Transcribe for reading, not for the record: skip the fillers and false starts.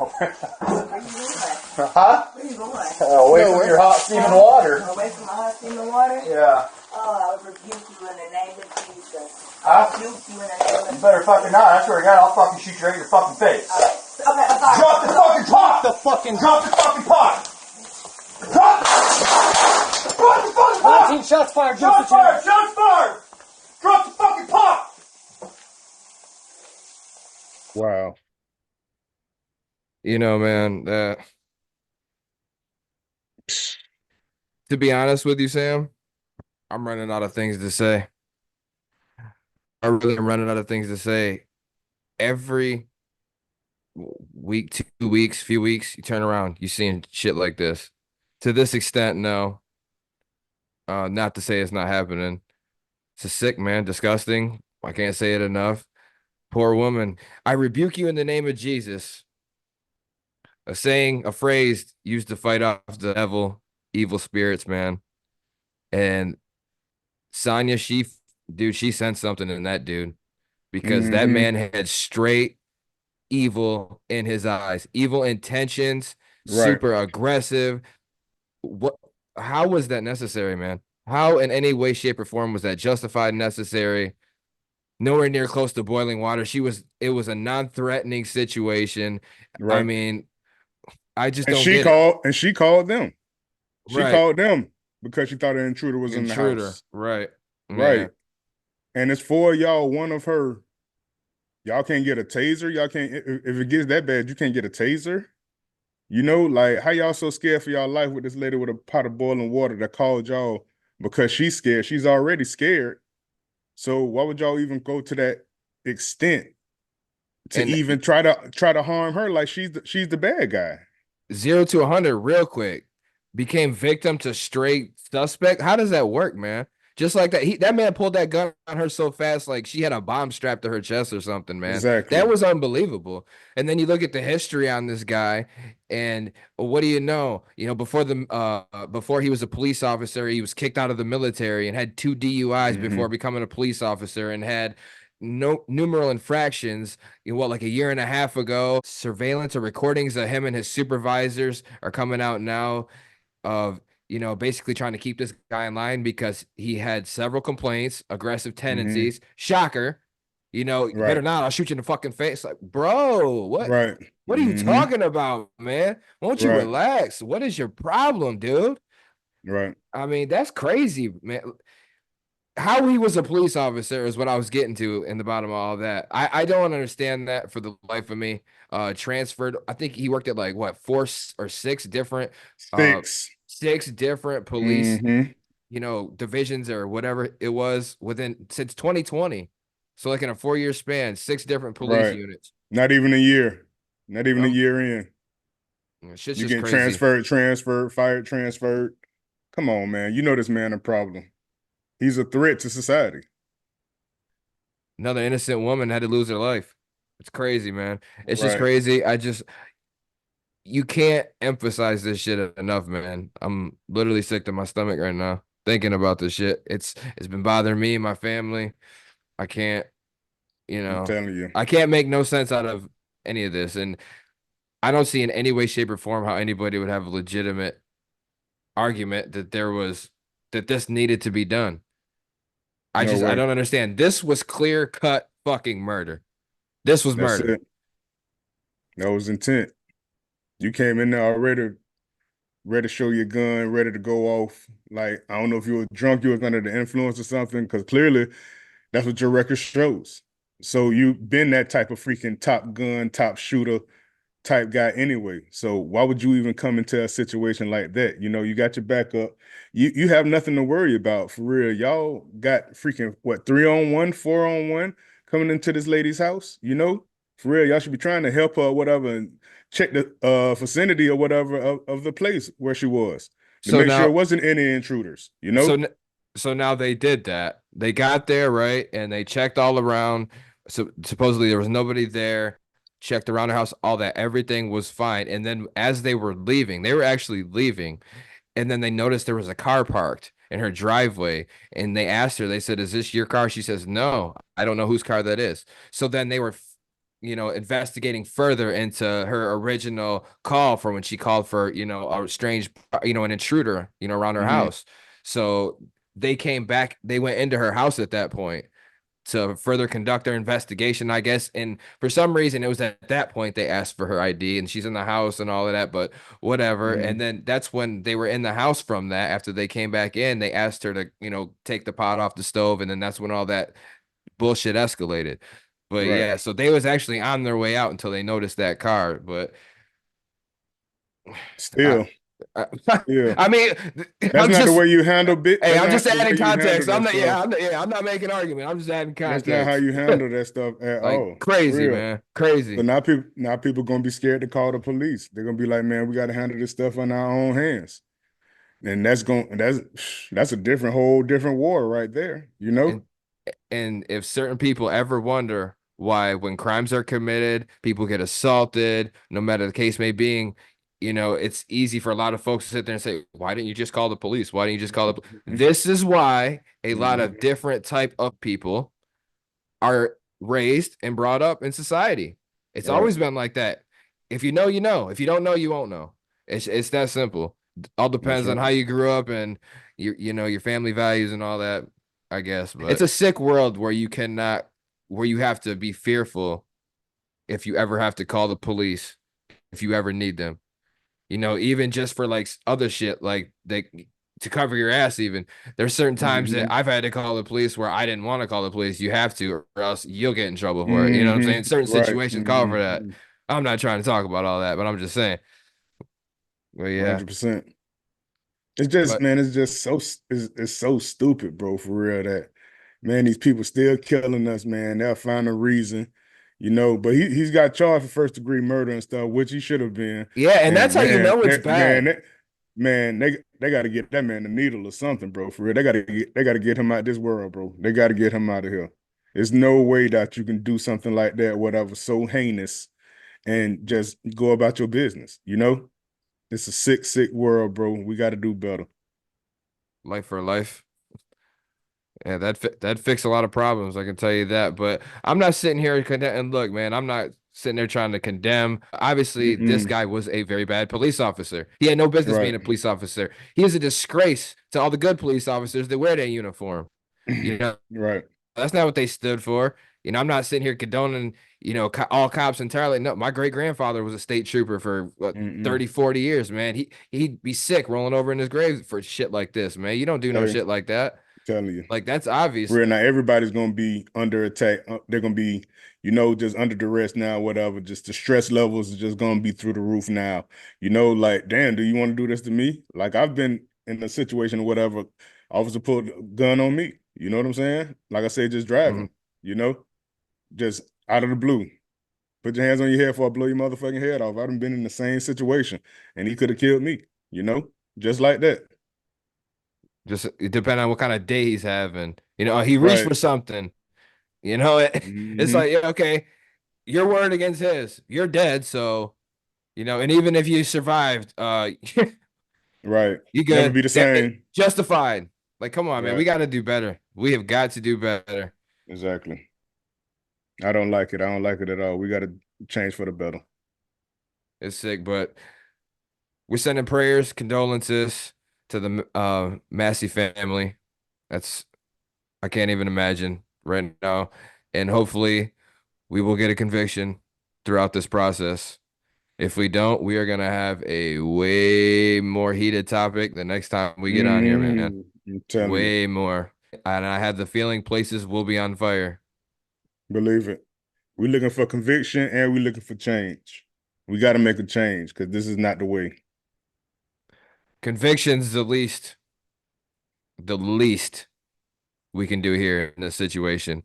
Okay. Where you going? Huh? Where you going? Away from your hot steaming water. Away from my hot steaming water? Yeah. Oh, I rebuke you in the name of Jesus. Huh? I rebuke you in the name of Jesus. You better fucking not. I swear to God, I'll fucking shoot you right in your fucking face. Okay, I'm sorry. Drop the fucking pot! Drop the fucking pot! Drop the fucking pot! 19 shots fired. Shots fired! Shots fired! Drop the fucking pot! Wow. You know, man, to be honest with you, Sam, I'm running out of things to say. I really am running out of things to say. Every week, 2 weeks, few weeks, you turn around, you seeing shit like this. To this extent, no. Not to say it's not happening. It's a sick, man, disgusting. I can't say it enough. Poor woman. I rebuke you in the name of Jesus. A saying, a phrase used to fight off the evil spirits, man. And Sonya, she sent something in that dude, because that man had straight evil in his eyes, evil intentions, super aggressive. How was that necessary, man? How in any way, shape, or form was that justified, necessary? Nowhere near close to boiling water. It was a non-threatening situation. I mean, I just don't get it. And she called them. She Right. called them because she thought an intruder was in the house. Right. Right. Yeah. And it's for y'all, one of her. Y'all can't get a taser. Y'all can't, if it gets that bad, you can't get a taser. You know, like, how y'all so scared for y'all life with this lady with a pot of boiling water that called y'all because she's scared? She's already scared. So why would y'all even go to that extent to even try to harm her like she's the bad guy? 0 to 100 real quick. Became victim to straight suspect. How does that work, man? Just like that. That man pulled that gun on her so fast, like she had a bomb strapped to her chest or something, man. Exactly. That was unbelievable. And then you look at the history on this guy, and what do you know? You know, before he was a police officer, he was kicked out of the military and had 2 DUIs before becoming a police officer, and had numerous infractions. Like a year and a half ago, surveillance or recordings of him and his supervisors are coming out now of, basically trying to keep this guy in line because he had several complaints, aggressive tendencies. Shocker. Better not, I'll shoot you in the fucking face. Like, bro, what? Right. What are you talking about, man? Won't you relax? What is your problem, dude? Right. I mean, that's crazy, man. How he was a police officer is what I was getting to in the bottom of all that. I don't understand that for the life of me. Transferred, I think he worked at like what, 4 or 6 different six different police divisions or whatever it was since 2020. So like in a 4-year span, 6 different police units. Not even a year. Not even a year in. Shit's you just get crazy. transferred, fired, transferred. Come on, man. You know this man a problem. He's a threat to society. Another innocent woman had to lose her life. It's crazy, man. It's just crazy. You can't emphasize this shit enough, man. I'm literally sick to my stomach right now thinking about this shit. It's been bothering me and my family. I can't, I'm telling you. I can't make no sense out of any of this. And I don't see in any way, shape, or form how anybody would have a legitimate argument that this needed to be done. I don't understand. This was clear cut fucking murder. This was murder. It. That was intent. You came in there already ready to show your gun, ready to go off. Like, I don't know if you were drunk, you was under the influence or something, because clearly that's what your record shows. So you've been that type of freaking top gun, top shooter type guy anyway. So why would you even come into a situation like that? You got your backup. You have nothing to worry about, for real. Y'all got freaking, 3-on-1, 4-on-1 coming into this lady's house, For real, y'all should be trying to help her or whatever and check the vicinity or whatever of the place where she was to make sure it wasn't any intruders, So now they did that. They got there, right? And they checked all around. So supposedly there was nobody there. Checked around her house, all that. Everything was fine. And then as they were leaving, they were actually leaving. And then they noticed there was a car parked in her driveway. And they asked her, they said, "Is this your car?" She says, "No, I don't know whose car that is." So then they were, investigating further into her original call for when she called for, a strange, an intruder, around her Mm-hmm. house. So they came back, they went into her house at that point to further conduct their investigation, I guess. And for some reason, it was at that point they asked for her ID, and she's in the house and all of that, but whatever. Mm-hmm. And then that's when they were in the house from that. After they came back in, they asked her to, take the pot off the stove. And then that's when all that bullshit escalated. But Right. yeah, so they was actually on their way out until they noticed that car. But I, Still, I, still. I mean, That's I'm not the just, way you handle bit. hey, That's I'm not just the adding way you handle context. that stuff. I'm not making argument. I'm just adding That's not how context. you handle that stuff at Like all. For crazy, real. man, So crazy. now people gonna be scared to call the police. They're gonna be like, man, we gotta handle this stuff on our own hands. And that's a whole different war right there, you know? And if certain people ever wonder why when crimes are committed, people get assaulted, no matter the case may be, it's easy for a lot of folks to sit there and say, why didn't you just call the police? Why didn't you just call the This is why a lot of Mhm. different type of people are raised and brought up in society. It's Right. always been like that. If you know, you know. If you don't know, you won't know. It's that simple. All That's depends on how right. you grew up and your family values and all that, I guess. But it's a sick world where you have to be fearful if you ever have to call the police, if you ever need them. Even just for like other shit, like they to cover your ass. Even there's certain times that Hmm. I've had to call the police where I didn't want to call the police. You have to, or else you'll get in trouble for it. You know what I'm saying? Certain Right. situations call for that. Hmm. I'm not trying to talk about all that, but I'm just saying. But yeah, 100%. It's just, but man, it's so stupid, bro, for real that, man, these people still killing us, man. They'll find a reason, but he's got charged for first degree murder and stuff, which he should have been. yeah, and that's And how you man, know it's bad. they got to get that man the needle or something, bro, for real. They got to get him out this world, bro. They got to get him out of here. There's no way that you can do something like that, whatever, so heinous, and just go about your business. It's a sick, sick world, bro. We got to do better. Life for life. Yeah, that fix a lot of problems. I can tell you that. But I'm not sitting here and look, man, I'm not sitting there trying to condemn. Obviously, this Mm-mm. guy was a very bad police officer. He had no business being Right. a police officer. He is a disgrace to all the good police officers that wear that uniform. You know, Right. that's not what they stood for. I'm not sitting here condoning, all cops entirely. No, my great grandfather was a state trooper for what, Mm-mm. 30, 40 years, man. He'd be sick rolling over in his grave for shit like this, man. You don't do no Hey, shit like that. telling you. Like that's obvious. Real now, everybody's gonna be under attack. They're gonna be, just under duress now, whatever. Just the stress levels is just gonna be through the roof now. Like, damn, do you want to do this to me? Like, I've been in a situation or whatever, officer pulled a gun on me. You know what I'm saying? Like I said, just Mhm. driving, just out of the blue. Put your hands on your head before I blow your motherfucking head off. I've been in the same situation, and he could have killed me, just like that. Just it depend on what kind of day he's having. He reached Right. for something. It's Hmm. like, yeah, okay, your word against his. You're dead, so and even if you survived, Right. you Never good. be the same. Justified. Like, come on, man. We Right. got to do better. We have got to do better. Exactly. I don't like it. I don't like it at all. We got to change for the better. It's sick, but we're sending prayers, condolences to the Massey family. That's I can't even imagine right now, and hopefully we will get a conviction throughout this process. If we don't, we are gonna have a way more heated topic the next time we get on here, man. I'm telling you, Way more. And I have the feeling places will be on fire. believe it. We're looking for conviction and we're looking for change. We got to make a change because this is not the way. Conviction's the least we can do here in this situation.